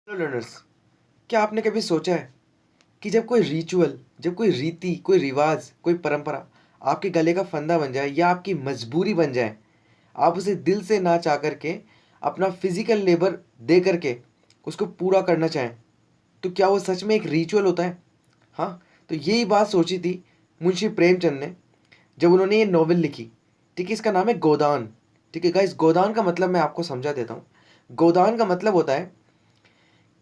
Hello learners, क्या आपने कभी सोचा है कि जब कोई रिचुअल, जब कोई रीति, कोई रिवाज, कोई परंपरा आपके गले का फंदा बन जाए या आपकी मजबूरी बन जाए, आप उसे दिल से ना चाह करके अपना फिजिकल लेबर दे करके उसको पूरा करना चाहें, तो क्या वो सच में एक रिचुअल होता है? हाँ, तो यही बात सोची थी मुंशी प्रेमचंद ने जब उन्होंने ये नॉवेल लिखी। ठीक है, इसका नाम है गोदान। ठीक है गाइस, गोदान का मतलब मैं आपको समझा देता हूँ। गोदान का मतलब होता है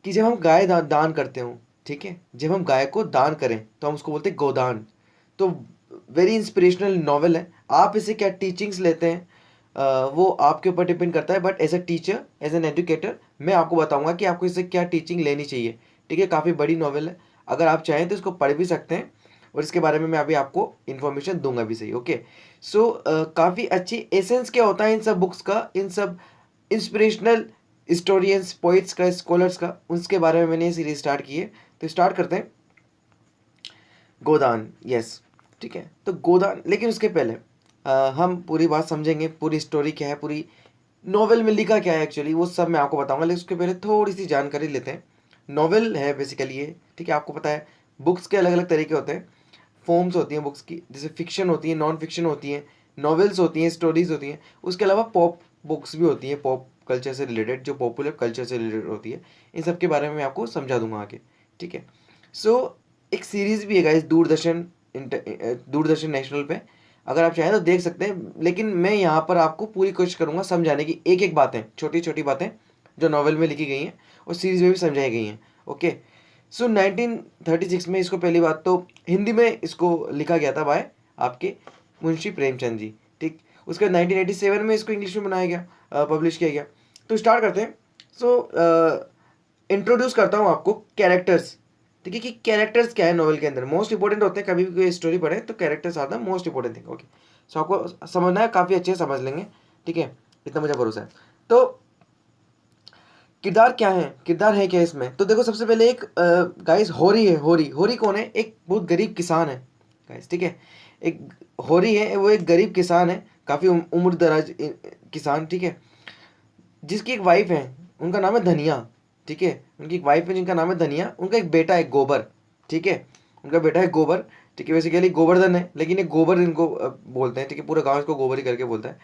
कि जब हम गाय दान करते हो, ठीक है, जब हम गाय को दान करें तो हम उसको बोलते हैं गोदान। तो वेरी इंस्पिरेशनल नॉवेल है। आप इसे क्या टीचिंग्स लेते हैं, वो आपके ऊपर डिपेंड करता है, but as a teacher, as an educator, मैं आपको बताऊंगा कि आपको इससे क्या टीचिंग लेनी चाहिए। ठीक है, काफ़ी बड़ी नॉवेल है। अगर आप चाहें तो इसको पढ़ भी सकते हैं और इसके बारे में मैं अभी आपको इन्फॉर्मेशन दूंगा भी सही। ओके, सो काफ़ी अच्छी एसेंस क्या होता है इन सब बुक्स का, इन सब इंस्पिरेशनल हिस्टोरियंस, पोइट्स का, स्कॉलर्स का, उसके बारे में मैंने ये सीरीज स्टार्ट की है। तो स्टार्ट करते हैं। गोदान, यस। ठीक है, तो गोदान, लेकिन उसके पहले हम पूरी बात समझेंगे, पूरी स्टोरी क्या है, पूरी नॉवेल में लिखा क्या है एक्चुअली, वो सब मैं आपको बताऊंगा। लेकिन उसके पहले थोड़ी सी जानकारी लेते हैं। नॉवेल है बेसिकली ये। ठीक है, आपको पता है बुक्स के अलग अलग तरीके होते हैं, फॉर्म्स होती हैं बुक्स की, जैसे फिक्शन होती है, नॉन फिक्शन होती हैं, नॉवेल्स होती हैं, स्टोरीज होती हैं। उसके अलावा पॉप बुक्स भी होती हैं, पॉप कल्चर से रिलेटेड, जो पॉपुलर कल्चर से रिलेटेड होती है। इन सब के बारे में मैं आपको समझा दूंगा आगे। ठीक है, सो एक सीरीज़ भी है गाइस, दूरदर्शन नेशनल पे। अगर आप चाहें तो देख सकते हैं, लेकिन मैं यहाँ पर आपको पूरी कोशिश करूँगा समझाने की, एक एक बातें, छोटी छोटी बातें जो नॉवेल में लिखी गई हैं और सीरीज़ में भी समझाई गई हैं। ओके, सो 1936 में इसको पहली बात तो हिंदी में इसको लिखा गया था बाय आपके मुंशी प्रेमचंद जी। ठीक, उसके बाद 1987 में इसको इंग्लिश में बनाया गया, पब्लिश किया गया। तो स्टार्ट करते हैं। सो इंट्रोड्यूस करता हूँ आपको कैरेक्टर्स। ठीक है, कि कैरेक्टर्स क्या है नॉवल के अंदर, मोस्ट इंपॉर्टेंट होते हैं। कभी भी कोई स्टोरी पढ़े तो कैरेक्टर्स आता है मोस्ट इंपॉर्टेंट थिंग। ओके, सो आपको समझना है, काफ़ी अच्छे से समझ लेंगे। ठीक है, इतना मुझे भरोसा है। तो किरदार क्या है, किरदार है क्या इसमें, तो देखो सबसे पहले एक गाइस होरी है। होरी, होरी कौन है? एक बहुत गरीब किसान है गाइस। ठीक है, एक होरी है, वो एक गरीब किसान है, काफ़ी उम्र दराज किसान। ठीक है, जिसकी एक वाइफ है, उनका नाम है धनिया। ठीक है, उनकी एक वाइफ है जिनका नाम है धनिया, उनका एक बेटा है गोबर। ठीक है, उनका बेटा है गोबर। ठीक है, बेसिकली गोवर्धन है, लेकिन ये गोबर इनको बोलते हैं। ठीक है, पूरा गांव इसको गोबर ही करके बोलता है।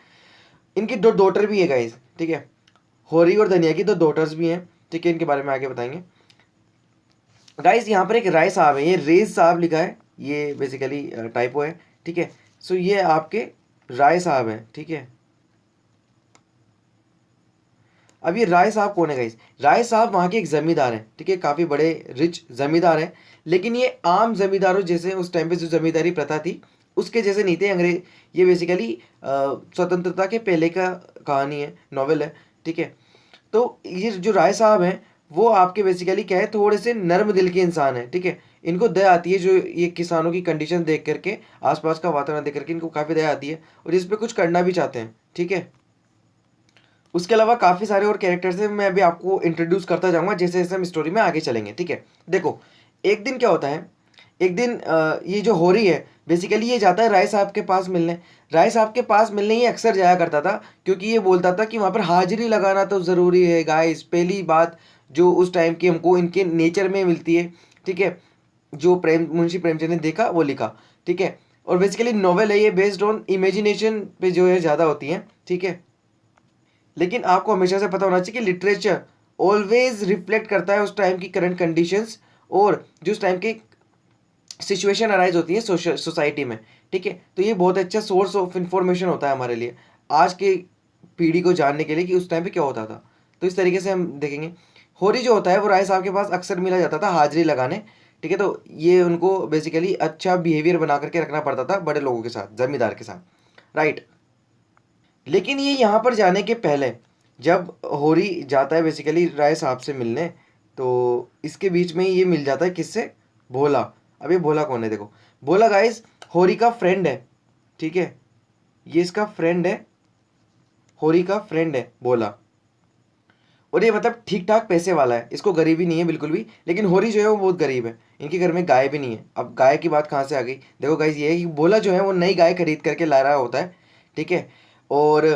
इनकी दो डॉटर भी है गाइस। ठीक है, होरी और धनिया की दो डॉटर्स भी हैं। ठीक है, इनके बारे में आगे बताएंगे। गाइस यहाँ पर एक राय साहब है, ये रेज साहब लिखा है, ये बेसिकली टाइपो है। ठीक है, सो ये आपके राय साहब हैं। ठीक है, अब ये राय साहब कौन है गाइस? राय साहब वहाँ के एक जमींदार हैं। ठीक है, काफ़ी बड़े रिच जमींदार हैं, लेकिन ये आम जमींदारों जैसे, उस टाइम पे जो जमींदारी प्रथा थी उसके जैसे नहीं थे अंग्रेज। ये बेसिकली स्वतंत्रता के पहले का कहानी है, नॉवेल है। ठीक है, तो ये जो राय साहब हैं वो आपके बेसिकली क्या है, थोड़े से नर्म दिल के इंसान हैं। ठीक है, इनको दया आती है, जो ये किसानों की कंडीशन देख करके, आसपास का वातावरण देख करके इनको काफ़ी दया आती है और इस पर कुछ करना भी चाहते हैं। ठीक है, उसके अलावा काफ़ी सारे और कैरेक्टर्स हैं, मैं अभी आपको इंट्रोड्यूस करता जाऊंगा जैसे जैसे हम स्टोरी में आगे चलेंगे। ठीक है, देखो एक दिन क्या होता है, एक दिन ये जो होरी है बेसिकली ये जाता है राय साहब के पास मिलने। राय साहब के पास मिलने ये अक्सर जाया करता था, क्योंकि ये बोलता था कि वहाँ पर हाजिरी लगाना तो ज़रूरी है गाइस। पहली बात जो उस टाइम की हमको इनके नेचर में मिलती है। ठीक है, जो मुंशी प्रेमचंद ने देखा वो लिखा। ठीक है, और बेसिकली नॉवेल है ये, बेस्ड ऑन इमेजिनेशन पे जो है ज़्यादा होती है। ठीक है, लेकिन आपको हमेशा से पता होना चाहिए कि लिटरेचर ऑलवेज रिफ्लेक्ट करता है उस टाइम की करंट कंडीशंस और जो उस टाइम की सिचुएशन अराइज होती है सोसाइटी में। ठीक है, तो ये बहुत अच्छा सोर्स ऑफ इंफॉर्मेशन होता है हमारे लिए, आज के पीढ़ी को जानने के लिए कि उस टाइम पे क्या होता था। तो इस तरीके से हम देखेंगे। होरी जो होता है वो राय साहब के पास अक्सर मिला जाता था हाजिरी लगाने। ठीक है, तो ये उनको बेसिकली अच्छा बिहेवियर बना करके रखना पड़ता था बड़े लोगों के साथ, जमींदार के साथ, राइट। लेकिन ये यहाँ पर जाने के पहले, जब होरी जाता है बेसिकली राय साहब से मिलने, तो इसके बीच में ही ये मिल जाता है किससे? भोला। अब ये भोला कौन है? देखो, भोला गाइस होरी का फ्रेंड है। ठीक है, ये इसका फ्रेंड है, होरी का फ्रेंड है भोला। और ये मतलब ठीक ठाक पैसे वाला है, इसको गरीबी नहीं है बिल्कुल भी। लेकिन होरी जो है वो बहुत गरीब है, इनके घर में गाय भी नहीं है। अब गाय की बात कहाँ से आ गई? देखो गाइस, ये है कि भोला जो है वो नई गाय खरीद करके ला रहा होता है। ठीक है, और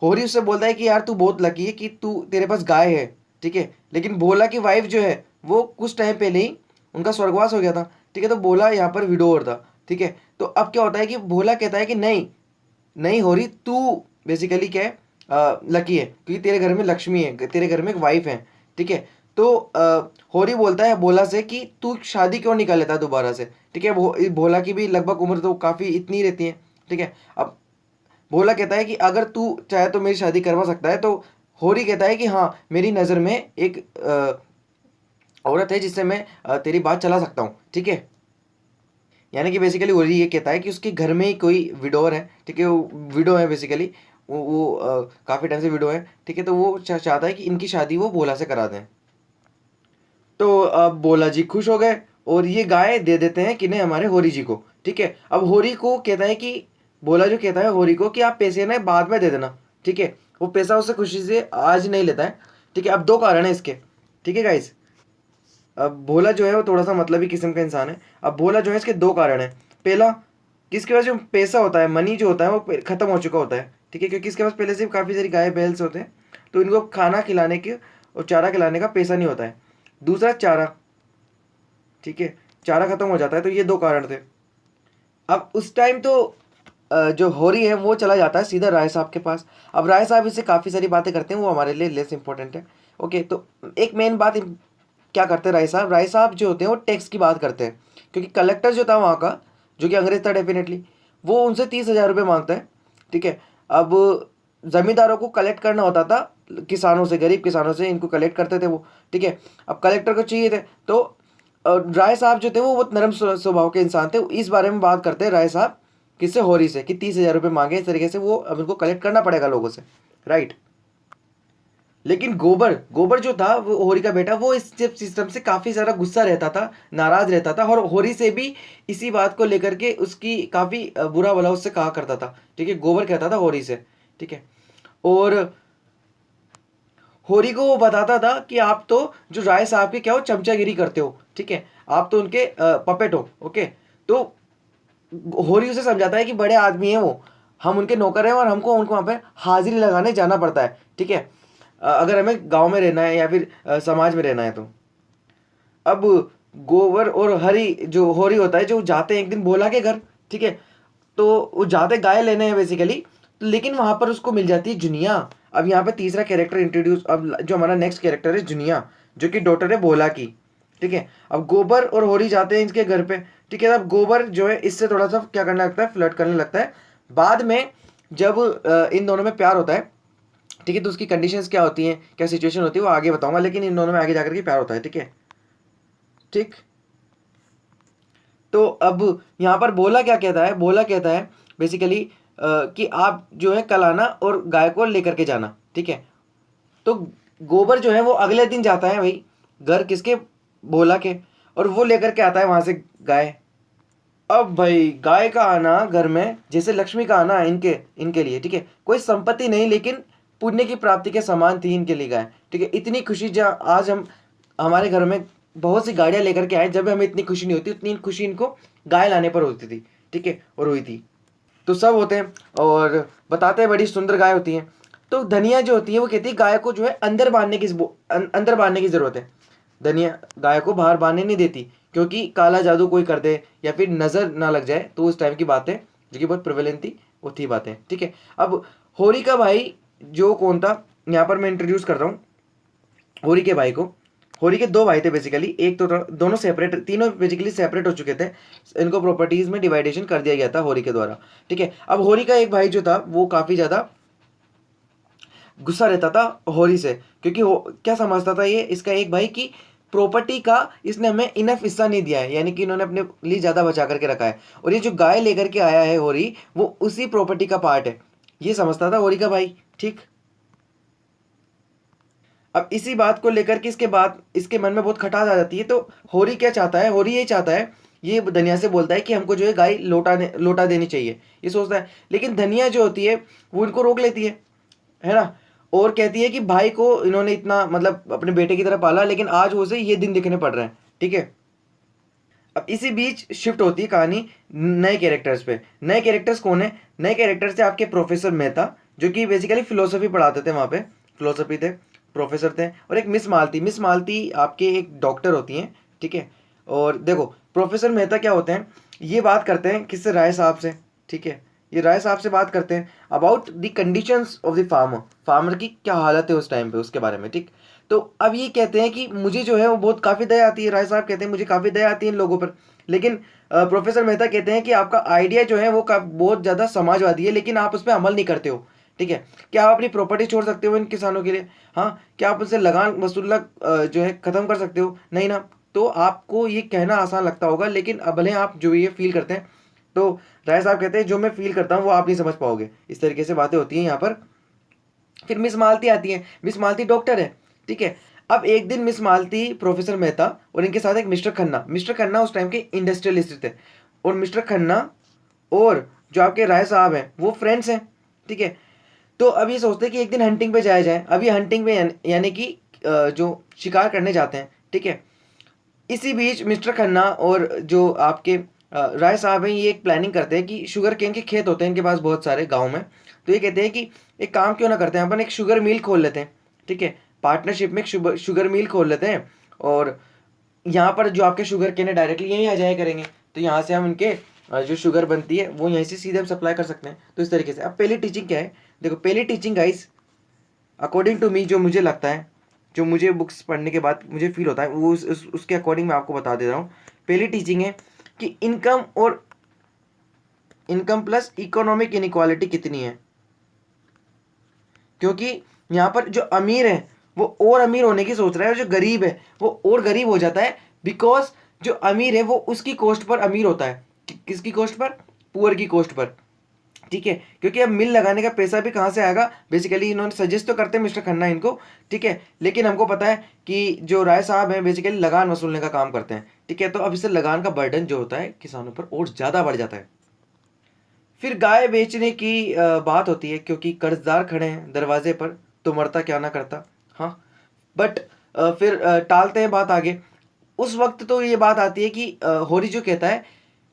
होरी उससे बोलता है कि यार तू बहुत लकी है कि तू, तेरे पास गाय है। ठीक है, लेकिन भोला की वाइफ जो है वो कुछ टाइम पहले ही उनका स्वर्गवास हो गया था, ठीक है। तो भोला यहाँ पर विडोवर था, ठीक है। तो अब क्या होता है कि भोला कहता है कि नहीं नहीं हो रही, तू बेसिकली क्या है, लकी है क्योंकि तेरे घर में लक्ष्मी है, तेरे घर में एक वाइफ है, ठीक है। तो होरी बोलता है भोला से कि तू शादी क्यों नहीं कर लेता दोबारा से, ठीक है। भोला की भी लगभग उम्र तो काफ़ी इतनी रहती है, ठीक है। अब भोला कहता है कि अगर तू चाहे तो मेरी शादी करवा सकता है। तो होरी कहता है कि हाँ, मेरी नज़र में एक औरत है जिससे मैं तेरी बात चला सकता हूँ, ठीक है। यानी कि बेसिकली होरी ये कहता है कि उसके घर में ही कोई विडोर है, ठीक है, वो विडो है बेसिकली, वो काफ़ी टाइम से विडो है, ठीक है। तो वो चाहता है कि इनकी शादी वो भोला से करा दें। तो अब भोला जी खुश हो गए और ये गाय दे देते हैं किन्हें, हमारे होरी जी को, ठीक है। अब होरी को कहता है कि भोला जो कहता है होरी को कि आप पैसे ना बाद में दे देना, ठीक है। वो पैसा उससे खुशी से आज नहीं लेता है, ठीक है। अब दो कारण है इसके, ठीक है गाइस। अब भोला जो है वो थोड़ा सा मतलबी किस्म का इंसान है। अब भोला जो है इसके दो कारण है। पहला, किसके पास जो पैसा होता है, मनी जो होता है वो खत्म हो चुका होता है, ठीक है, क्योंकि इसके पास पहले से काफ़ी सारी गाय बैल्स होते हैं, तो इनको खाना खिलाने के और चारा खिलाने का पैसा नहीं होता है। दूसरा चारा, ठीक है, चारा खत्म हो जाता है। तो ये दो कारण थे। अब उस टाइम तो जो होरी है वो चला जाता है सीधा राय साहब के पास। अब राय साहब इससे काफ़ी सारी बातें करते हैं, वो हमारे लिए लेस इंपॉर्टेंट है, ओके। तो एक मेन बात क्या करते हैं राय साहब जो होते हैं वो टैक्स की बात करते हैं, क्योंकि कलेक्टर जो था वहाँ का, जो कि अंग्रेज था डेफिनेटली, वो उनसे 30,000 रुपये मांगता है, ठीक है। अब ज़मींदारों को कलेक्ट करना होता था किसानों से, गरीब किसानों से इनको कलेक्ट करते थे वो, ठीक है। अब कलेक्टर को चाहिए थे, तो राय साहब जो थे वो बहुत नरम स्वभाव के इंसान थे। इस बारे में बात करते हैं राय साहब किससे, होरी से, कि 30,000 रुपये मांगे इस तरीके से, वो अब इनको कलेक्ट करना पड़ेगा लोगों से, राइट। लेकिन गोबर गोबर जो था वो होरी का बेटा, वो इस सिस्टम से काफ़ी ज़्यादा गुस्सा रहता था, नाराज़ रहता था, और होरी से भी इसी बात को लेकर के उसकी काफ़ी बुरा भला उससे कहा करता था, ठीक है। गोबर कहता था होरी से, ठीक है। और होरी को वो बताता था कि आप तो जो राय साहब के क्या हो, चमचागिरी करते हो, ठीक है, आप तो उनके पपेट हो, ओके। तो होरी उसे समझाता है कि बड़े आदमी हैं वो, हम उनके नौकर हैं और हमको उनको वहाँ पे हाजिरी लगाने जाना पड़ता है, ठीक है, अगर हमें गांव में रहना है या फिर समाज में रहना है तो। अब गोबर और हरी जो होरी होता है, जो जाते हैं एक दिन भोला के घर, ठीक है। तो वो जाते गाय लेने हैं बेसिकली, तो लेकिन वहाँ पर उसको मिल जाती है जुनिया। अब यहाँ पे तीसरा कैरेक्टर इंट्रोड्यूस, अब जो हमारा नेक्स्ट कैरेक्टर है जुनिया, जो कि डॉटर है भोला की, ठीक है। अब गोबर और होरी जाते हैं इसके घर पे, ठीक है। अब गोबर जो है इससे थोड़ा सा क्या करने लगता है, फ्लर्ट करने लगता है। बाद में जब इन दोनों में प्यार होता है, ठीक है, तो उसकी कंडीशंस क्या होती हैं, क्या सिचुएशन होती है, वो आगे बताऊंगा, लेकिन इन दोनों में आगे जाकर के प्यार होता है, ठीक है, ठीक। तो अब यहाँ पर भोला क्या कहता है, भोला कहता है बेसिकली कि आप जो है कल आना और गाय को लेकर के जाना, ठीक है। तो गोबर जो है वो अगले दिन जाता है भाई घर किसके, भोला के, और वो लेकर के आता है वहां से गाय। अब भाई गाय का आना घर में जैसे लक्ष्मी का आना है इनके इनके लिए, ठीक है, कोई संपत्ति नहीं, लेकिन पुण्य की प्राप्ति के समान थी इनके लिए गाय, ठीक है। इतनी खुशी जहाँ आज हम हमारे घर में बहुत सी गाड़ियां लेकर के आए, जब हमें इतनी खुशी नहीं होती उतनी खुशी इनको गाय लाने पर होती थी, ठीक है, और हुई थी। तो सब होते हैं और बताते हैं बड़ी सुंदर गाय होती हैं। तो धनिया जो होती है वो कहती है गाय को जो है अंदर बांधने की अंदर बांधने की ज़रूरत है। धनिया गाय को बाहर बांधने नहीं देती, क्योंकि काला जादू कोई कर दे या फिर नज़र ना लग जाए, तो उस टाइम की बातें जो कि बहुत प्रिवेलेंट थी, वो थी बातें, ठीक है। अब होरी का भाई जो कौन था, यहाँ पर मैं इंट्रोड्यूस कर रहा हूँ होरी के भाई को। होरी के दो भाई थे बेसिकली, एक तो दोनों सेपरेट, तीनों बेसिकली सेपरेट हो चुके थे, इनको प्रॉपर्टीज में डिवाइडेशन कर दिया गया था होरी के द्वारा, ठीक है। अब होरी का एक भाई जो था वो काफ़ी ज़्यादा गुस्सा रहता था होरी से, क्योंकि वो क्या समझता था, ये इसका एक भाई की प्रॉपर्टी का इसने हमें इनफ हिस्सा नहीं दिया है, यानी कि इन्होंने अपने लिए ज़्यादा बचा करके रखा है, और ये जो गाय लेकर के आया है होरी, वो उसी प्रॉपर्टी का पार्ट है, ये समझता था होरी का भाई, ठीक। अब इसी बात को लेकर के इसके बाद इसके मन में बहुत खटास आ जाती है। तो होरी क्या चाहता है, होरी ये चाहता है, ये धनिया से बोलता है कि हमको जो है गाय लौटा देनी चाहिए, ये सोचता है। लेकिन धनिया जो होती है वो इनको रोक लेती है ना, और कहती है कि भाई को इन्होंने इतना मतलब अपने बेटे की तरह पाला, लेकिन आज उसे ये दिन दिखने पड़ रहे हैं, ठीक है। अब इसी बीच शिफ्ट होती है कहानी नए कैरेक्टर्स पे। नए कैरेक्टर्स कौन है, नए कैरेक्टर्स थे आपके प्रोफेसर मेहता, जो कि बेसिकली फिलोसफी पढ़ाते थे वहाँ पे, फिलोसफी थे। प्रोफेसर थे, और एक मिस मालती। मिस मालती आपके एक डॉक्टर होती हैं, ठीक है। और देखो प्रोफेसर मेहता क्या होते हैं, ये बात करते हैं किससे, राय साहब से, ठीक है। ये राय साहब से बात करते हैं about the conditions of the farmer, farmer की क्या हालत है उस टाइम पे, उसके बारे में, ठीक। तो अब ये कहते हैं कि मुझे जो है वो बहुत काफ़ी दया आती है, राय साहब कहते हैं मुझे काफ़ी दया आती है इन लोगों पर, लेकिन प्रोफेसर मेहता कहते हैं कि आपका आइडिया जो है वो बहुत ज़्यादा समाजवादी है, लेकिन आप उस पर अमल नहीं करते हो, ठीक है। क्या आप अपनी प्रॉपर्टी छोड़ सकते हो इन किसानों के लिए? हाँ। क्या आप उनसे लगान वसूलना जो है ख़त्म कर सकते हो? नहीं ना। तो आपको ये कहना आसान लगता होगा, लेकिन अब भले आप जो ये फील करते हैं, तो राय साहब कहते हैं जो मैं फील करता हूँ वो आप नहीं समझ पाओगे। इस तरीके से बातें होती हैं यहाँ पर। फिर मिस मालती आती है। मिस मालती डॉक्टर है, ठीक है। अब एक दिन मिस मालती, प्रोफेसर मेहता और इनके साथ एक मिस्टर खन्ना, मिस्टर खन्ना उस टाइम के इंडस्ट्रियलिस्ट थे, और मिस्टर खन्ना और जो आपके राय साहब हैं वो फ्रेंड्स हैं, ठीक है। तो अब ये सोचते हैं कि एक दिन हंटिंग पे जाया जाए। अभी हंटिंग पे यानी कि जो शिकार करने जाते हैं, ठीक है। इसी बीच मिस्टर खन्ना और जो आपके राय साहब हैं, ये एक प्लानिंग करते हैं कि शुगर केन के खेत होते हैं इनके पास बहुत सारे गांव में। तो ये कहते हैं कि एक काम क्यों ना करते हैं, अपन एक शुगर मिल खोल लेते हैं, ठीक है। पार्टनरशिप में एक शुगर मिल खोल लेते हैं, और यहाँ पर जो आपके शुगर केन है डायरेक्टली यहीं आ जाया करेंगे, तो यहाँ से हम इनके जो शुगर बनती है वो यहीं से सीधे हम सप्लाई कर सकते हैं। तो इस तरीके से अब पहली टीचिंग क्या है, देखो पहली teaching guys, according to me, जो मुझे लगता है, जो मुझे बुक्स पढ़ने के बाद मुझे फील होता है, वो उसके अकॉर्डिंग मैं आपको बता दे रहा हूँ। पहली टीचिंग है कि इनकम और इनकम प्लस इकोनॉमिक इनइक्वालिटी कितनी है। क्योंकि यहाँ पर जो अमीर है वो और अमीर होने की सोच रहा है, और जो गरीब है वो और गरीब हो जाता है, बिकॉज जो अमीर है वो उसकी कॉस्ट पर अमीर होता है। किसकी कॉस्ट पर? पुअर की कॉस्ट पर, ठीक है। क्योंकि अब मिल लगाने का पैसा भी कहाँ से आएगा, बेसिकली इन्होंने सजेस्ट तो करते हैं मिस्टर खन्ना इनको, ठीक है, लेकिन हमको पता है कि जो राय साहब हैं बेसिकली लगान वसूलने का काम करते हैं, ठीक है। तो अब इससे लगान का बर्डन जो होता है किसानों पर और ज़्यादा बढ़ जाता है। फिर गाय बेचने की बात होती है, क्योंकि कर्जदार खड़े हैं दरवाजे पर, तो मरता क्या ना करता। हाँ। बट फिर टालते हैं बात आगे। उस वक्त तो ये बात आती है कि होरी जो कहता है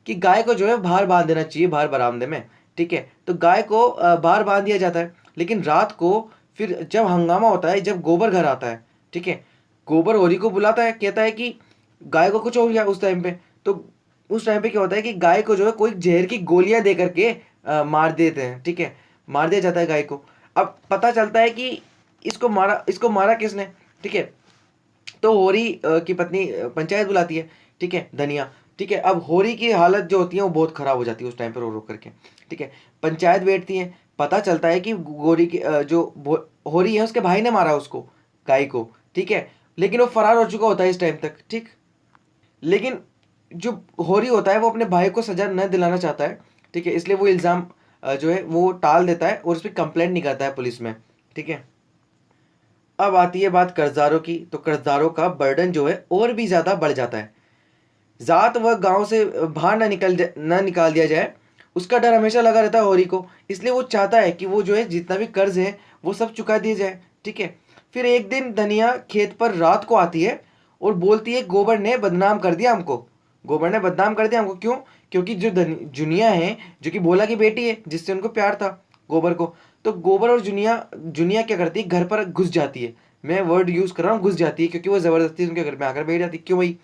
कि गाय को जो है बाहर बांध देना चाहिए, बाहर बरामदे में, ठीक है। तो गाय को बाहर बांध दिया जाता है, लेकिन रात को फिर जब हंगामा होता है, जब गोबर घर आता है, ठीक है, गोबर होरी को बुलाता है, कहता है कि गाय को कुछ हो गया उस टाइम पे। तो उस टाइम पे क्या होता है कि गाय को जो है कोई जहर की गोलियां दे करके मार देते हैं, ठीक है, मार दिया जाता है गाय को। अब पता चलता है कि इसको मारा किसने, ठीक है। तो होरी की पत्नी पंचायत बुलाती है, ठीक है, धनिया, ठीक है। अब होरी की हालत जो होती है वो बहुत खराब हो जाती है उस टाइम पर रो रो करके, ठीक है। पंचायत बैठती है, पता चलता है कि गोरी की होरी है उसके भाई ने मारा उसको, गाय को, ठीक है। लेकिन वो फरार हो चुका होता है इस टाइम तक, ठीक। लेकिन जो होरी होता है वो अपने भाई को सजा न दिलाना चाहता है, ठीक है, इसलिए वो इल्ज़ाम जो है वो टाल देता है और उस पर कंप्लेंट नहीं करता है पुलिस में, ठीक है। अब आती है बात कर्जदारों की, तो कर्जदारों का बर्डन जो है और भी ज़्यादा बढ़ जाता है। ज़ात व गांव से बाहर ना निकाल दिया जाए, उसका डर हमेशा लगा रहता है होरी को, इसलिए वो चाहता है कि वो जो है जितना भी कर्ज है वो सब चुका दिया जाए, ठीक है। फिर एक दिन धनिया खेत पर रात को आती है और बोलती है गोबर ने बदनाम कर दिया हमको, गोबर ने बदनाम कर दिया हमको। क्यों? क्योंकि जो जुनिया है, जो कि भोला की बेटी है, जिससे उनको प्यार था गोबर को, तो गोबर और जुनिया जुनिया क्या करती है, घर पर घुस जाती है। मैं वर्ड यूज़ कर रहा हूँ घुस जाती है, क्योंकि वो ज़बरदस्ती उनके घर में आकर बैठ जाती है। क्यों भाई?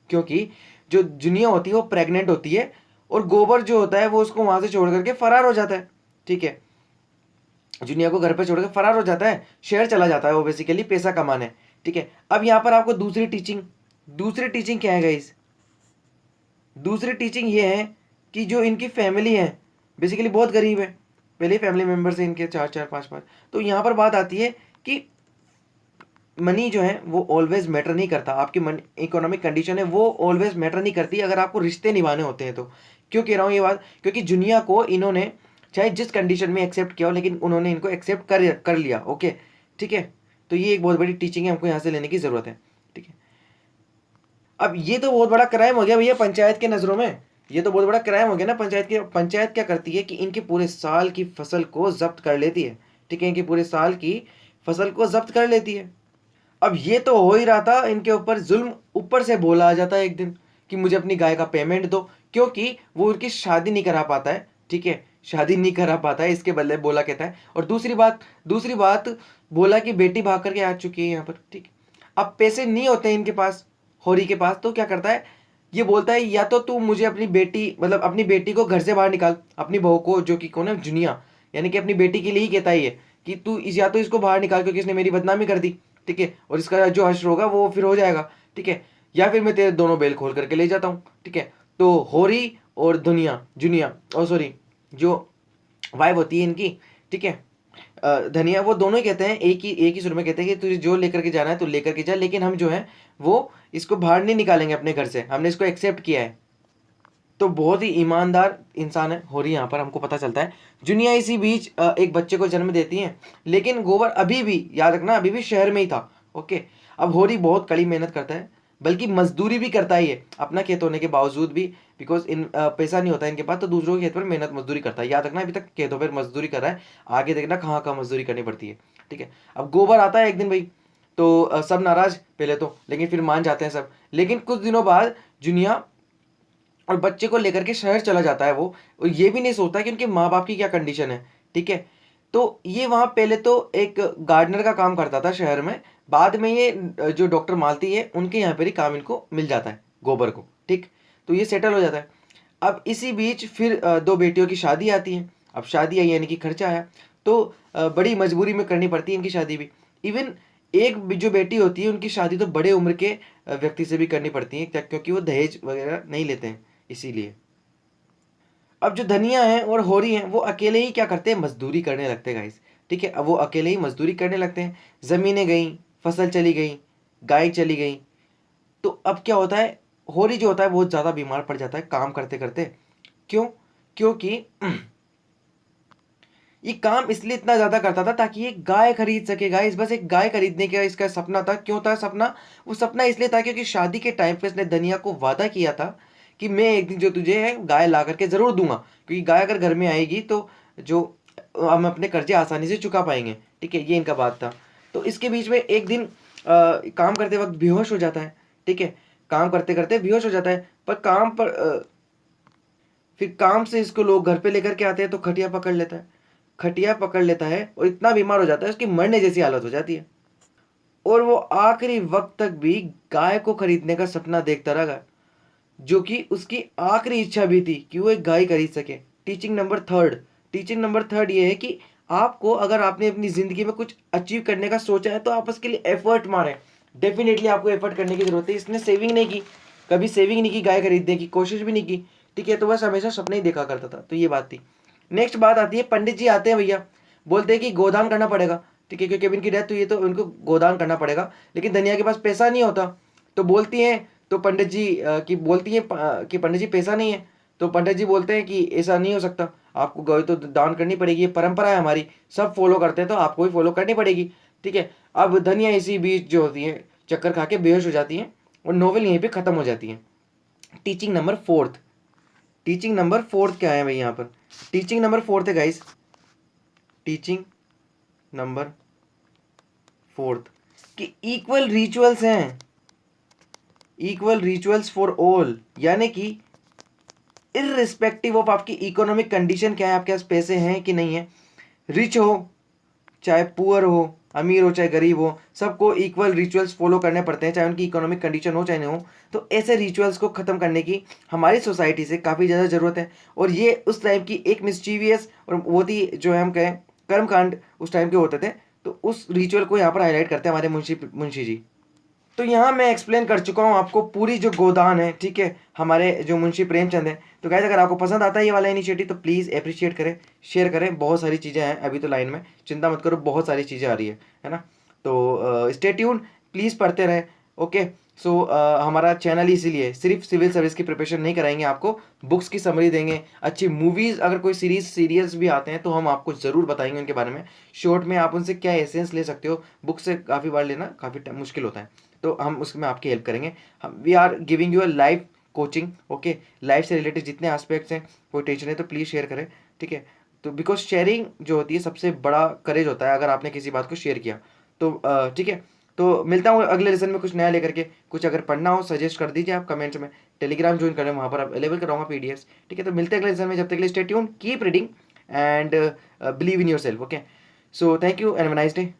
क्योंकि जो जुनिया होती है वो प्रेग्नेंट होती है, और गोबर जो होता है वो उसको वहां से छोड़ करके फरार हो जाता है, ठीक है। जुनिया को घर पे छोड़ कर फरार हो जाता है, शहर चला जाता है वो बेसिकली पैसा कमाने, ठीक है। अब यहाँ पर आपको दूसरी टीचिंग क्या है गाइस? दूसरी टीचिंग ये है कि जो इनकी फैमिली है बेसिकली बहुत गरीब है, पहले फैमिली मेम्बर्स हैं इनके चार चार पाँच पाँच। तो यहाँ पर बात आती है कि मनी जो है वो ऑलवेज मैटर नहीं करता, आपकी मनी इकोनॉमिक कंडीशन है वो ऑलवेज मैटर नहीं करती अगर आपको रिश्ते निभाने होते हैं तो। क्यों कह रहा हूँ ये बात? क्योंकि जुनिया को इन्होंने चाहे जिस कंडीशन में एक्सेप्ट किया हो, लेकिन उन्होंने इनको एक्सेप्ट कर लिया, ओके, ठीक है। तो ये एक बहुत बड़ी टीचिंग है, हमको यहाँ से लेने की ज़रूरत है, ठीक है। अब ये तो बहुत बड़ा क्राइम हो गया भैया पंचायत के नज़रों में, ये तो बहुत बड़ा क्राइम हो गया ना पंचायत के। पंचायत क्या करती है कि इनके पूरे साल की फसल को जब्त कर लेती है, ठीक है, इनकी पूरे साल की फसल को जब्त कर लेती है। अब ये तो हो ही रहा था, इनके ऊपर जुल्म ऊपर से बोला आ जाता है एक दिन कि मुझे अपनी गाय का पेमेंट दो, क्योंकि वो उनकी शादी नहीं करा पाता है, ठीक है। शादी नहीं करा पाता है, इसके बदले बोला कहता है। और दूसरी बात बोला कि बेटी भाग करके आ चुकी है यहाँ पर, ठीक है। अब पैसे नहीं होते हैं इनके पास, होरी के पास, तो क्या करता है, ये बोलता है या तो तू मुझे अपनी बेटी, मतलब अपनी बेटी को घर से बाहर निकाल, अपनी बहू को, जो कि कौन है, जुनिया, यानी कि अपनी बेटी के लिए ही कहता है ये कि तू या तो इसको बाहर निकाल क्योंकि इसने मेरी बदनामी कर दी, ठीक है, और इसका जो हश्र होगा वो फिर हो जाएगा, ठीक है, या फिर मैं तेरे दोनों बेल खोल करके ले जाता हूँ, ठीक है। तो होरी और दुनिया जुनिया, और सॉरी, जो वाइफ होती है इनकी, ठीक है, धनिया, वो दोनों ही कहते हैं, एक ही सुर में कहते हैं कि तुझे जो लेकर के जाना है तो लेकर के जा, लेकिन हम जो है वो इसको बाहर नहीं निकालेंगे अपने घर से, हमने इसको एक्सेप्ट किया है। तो बहुत ही ईमानदार इंसान है होरी, यहाँ पर हमको पता चलता है। जुनिया इसी बीच एक बच्चे को जन्म देती है, लेकिन गोबर अभी भी, याद रखना, अभी भी शहर में ही था, ओके। अब होरी बहुत कड़ी मेहनत करता है, बल्कि मजदूरी भी करता है ये, अपना खेत होने के बावजूद भी, बिकॉज इन पैसा नहीं होता इनके पास, तो दूसरों के खेत पर मेहनत मजदूरी करता है। याद रखना, अभी तक खेतों पर मजदूरी कर रहा है, आगे देखना कहाँ कहाँ मजदूरी करनी पड़ती है, ठीक है। अब गोबर आता है एक दिन भाई, तो सब नाराज पहले तो, लेकिन फिर मान जाते हैं सब। लेकिन कुछ दिनों बाद जुनिया और बच्चे को लेकर के शहर चला जाता है वो, और ये भी नहीं सोचता कि उनके माँ बाप की क्या कंडीशन है, ठीक है। तो ये वहाँ पहले तो एक गार्डनर का काम करता था शहर में, बाद में ये जो डॉक्टर मालती है उनके यहाँ पर ही काम इनको मिल जाता है, गोबर को, ठीक। तो ये सेटल हो जाता है। अब इसी बीच फिर दो बेटियों की शादी आती है। अब शादी आई यानी कि खर्चा आया, तो बड़ी मजबूरी में करनी पड़ती है इनकी शादी भी। इवन एक जो बेटी होती है उनकी शादी तो बड़े उम्र के व्यक्ति से भी करनी पड़ती है, क्योंकि वो दहेज वगैरह नहीं लेते हैं, इसीलिए। अब जो धनिया है और होरी हैं वो अकेले ही क्या करते हैं, मजदूरी करने लगते हैं गाइस, ठीक है। अब वो अकेले ही मजदूरी करने लगते हैं, ज़मीनें गई, फसल चली गई, गाय चली गई। तो अब क्या होता है, होरी जो होता है बहुत ज़्यादा बीमार पड़ जाता है काम करते करते। क्यों? क्योंकि ये काम इसलिए इतना ज़्यादा करता था ताकि ये गाय खरीद सके गाइस, बस एक गाय खरीदने का इसका सपना था। क्यों था सपना? वो सपना इसलिए था क्योंकि शादी के टाइम पे इसने धनिया को वादा किया था कि मैं एक दिन जो तुझे है गाय ला करके ज़रूर दूंगा, क्योंकि गाय अगर घर में आएगी तो जो हम अपने कर्जे आसानी से चुका पाएंगे, ठीक है, ये इनका बात था। तो इसके बीच में एक दिन काम करते वक्त बेहोश हो जाता है, ठीक है, काम करते करते बेहोश हो जाता है। पर काम पर फिर काम से इसको लोग घर पे लेकर के आते हैं तो खटिया पकड़ लेता है, खटिया पकड़ लेता है और इतना बीमार हो जाता है उसकी मरने जैसी हालत हो जाती है। और वो आखिरी वक्त तक भी गाय को खरीदने का सपना देखता रहा, जो कि उसकी आखिरी इच्छा भी थी कि वो एक गाय खरीद सके। टीचिंग नंबर थर्ड ये है कि आपको, अगर आपने अपनी ज़िंदगी में कुछ अचीव करने का सोचा है तो आप उसके लिए एफर्ट मारें। डेफिनेटली आपको एफर्ट करने की ज़रूरत है। इसने सेविंग नहीं की, कभी सेविंग नहीं की, गाय खरीदने की कोशिश भी नहीं की, ठीक है, तो बस हमेशा सपने ही देखा करता था। तो ये बात थी। नेक्स्ट बात आती है, पंडित जी आते हैं भैया, बोलते हैं कि गोदान करना पड़ेगा, ठीक है, क्योंकि अब इनकी डेथ हुई है तो इनको गोदान करना पड़ेगा। लेकिन धनिया के पास पैसा नहीं होता, तो बोलती हैं, तो पंडित जी की बोलती है कि पंडित जी पैसा नहीं है। तो पंडित जी बोलते हैं कि ऐसा नहीं हो सकता, आपको गाय तो दान करनी पड़ेगी, ये परंपरा है हमारी, सब फॉलो करते हैं तो आपको भी फॉलो करनी पड़ेगी, ठीक है। अब धनिया इसी बीच जो होती है चक्कर खा के बेहोश हो जाती है और नॉवेल यहीं पे ख़त्म हो जाती है। टीचिंग नंबर फोर्थ क्या है भाई यहाँ पर? टीचिंग नंबर फोर्थ है गाइस, टीचिंग नंबर फोर्थ कि इक्वल रिचुअल्स हैं, इक्वल रिचुअल्स फॉर ऑल, यानी कि इररिस्पेक्टिव ऑफ आपकी इकोनॉमिक कंडीशन क्या है, आपके पास पैसे हैं कि नहीं है, रिच हो चाहे पुअर हो, अमीर हो चाहे गरीब हो, सबको इक्वल रिचुअल्स फॉलो करने पड़ते हैं, चाहे उनकी इकोनॉमिक कंडीशन हो चाहे नहीं हो। तो ऐसे रिचुअल्स को ख़त्म करने की हमारी सोसाइटी से काफ़ी ज़्यादा ज़रूरत है। और ये उस टाइम की एक मिस्चीवियस और बहुत ही जो है हम कहें कर्मकांड उस टाइम के होते थे, तो उस रिचुअल को यहाँ पर हाईलाइट करते हैं हमारे मुंशी जी। तो यहाँ मैं एक्सप्लेन कर चुका हूँ आपको पूरी जो गोदान है, ठीक है, हमारे जो मुंशी प्रेमचंद है। तो गाइस अगर आपको पसंद आता है ये वाला इनिशिएटिव तो प्लीज़ अप्रिशिएट करें, शेयर करें। बहुत सारी चीज़ें हैं अभी तो लाइन में, चिंता मत करो, बहुत सारी चीज़ें आ रही है ना। तो स्टे ट्यून, प्लीज़ पढ़ते रहें, ओके। सो हमारा चैनल ही इसीलिए सिर्फ सिविल सर्विस की प्रिपरेशन नहीं कराएंगे, आपको बुक्स की समरी देंगे, अच्छी मूवीज़, अगर कोई सीरियल्स भी आते हैं तो हम आपको ज़रूर बताएंगे उनके बारे में। शॉर्ट में आप उनसे क्या एसेंस ले सकते हो, बुक से काफ़ी बार लेना काफ़ी मुश्किल होता है, तो हम उसमें आपकी हेल्प करेंगे। हम we are giving you a live coaching, okay. Life से रिलेटेड जितने एस्पेक्ट्स हैं, कोई टेंशन है तो प्लीज़ शेयर करें, ठीक है। तो बिकॉज शेयरिंग जो होती है सबसे बड़ा करेज होता है, अगर आपने किसी बात को शेयर किया तो ठीक है। तो मिलता हूँ अगले लेसन में कुछ नया लेकर के। कुछ अगर पढ़ना हो सजेस्ट कर दीजिए आप कमेंट्स में, टेलीग्राम ज्वाइन करें, वहाँ पर अवेलेबल कराऊंगा पीडीएफ्स, ठीक है। तो मिलते हैं अगले लेसन में, जब तक के लिए stay tuned, keep reading and believe in yourself. Okay, so thank you and have a nice day.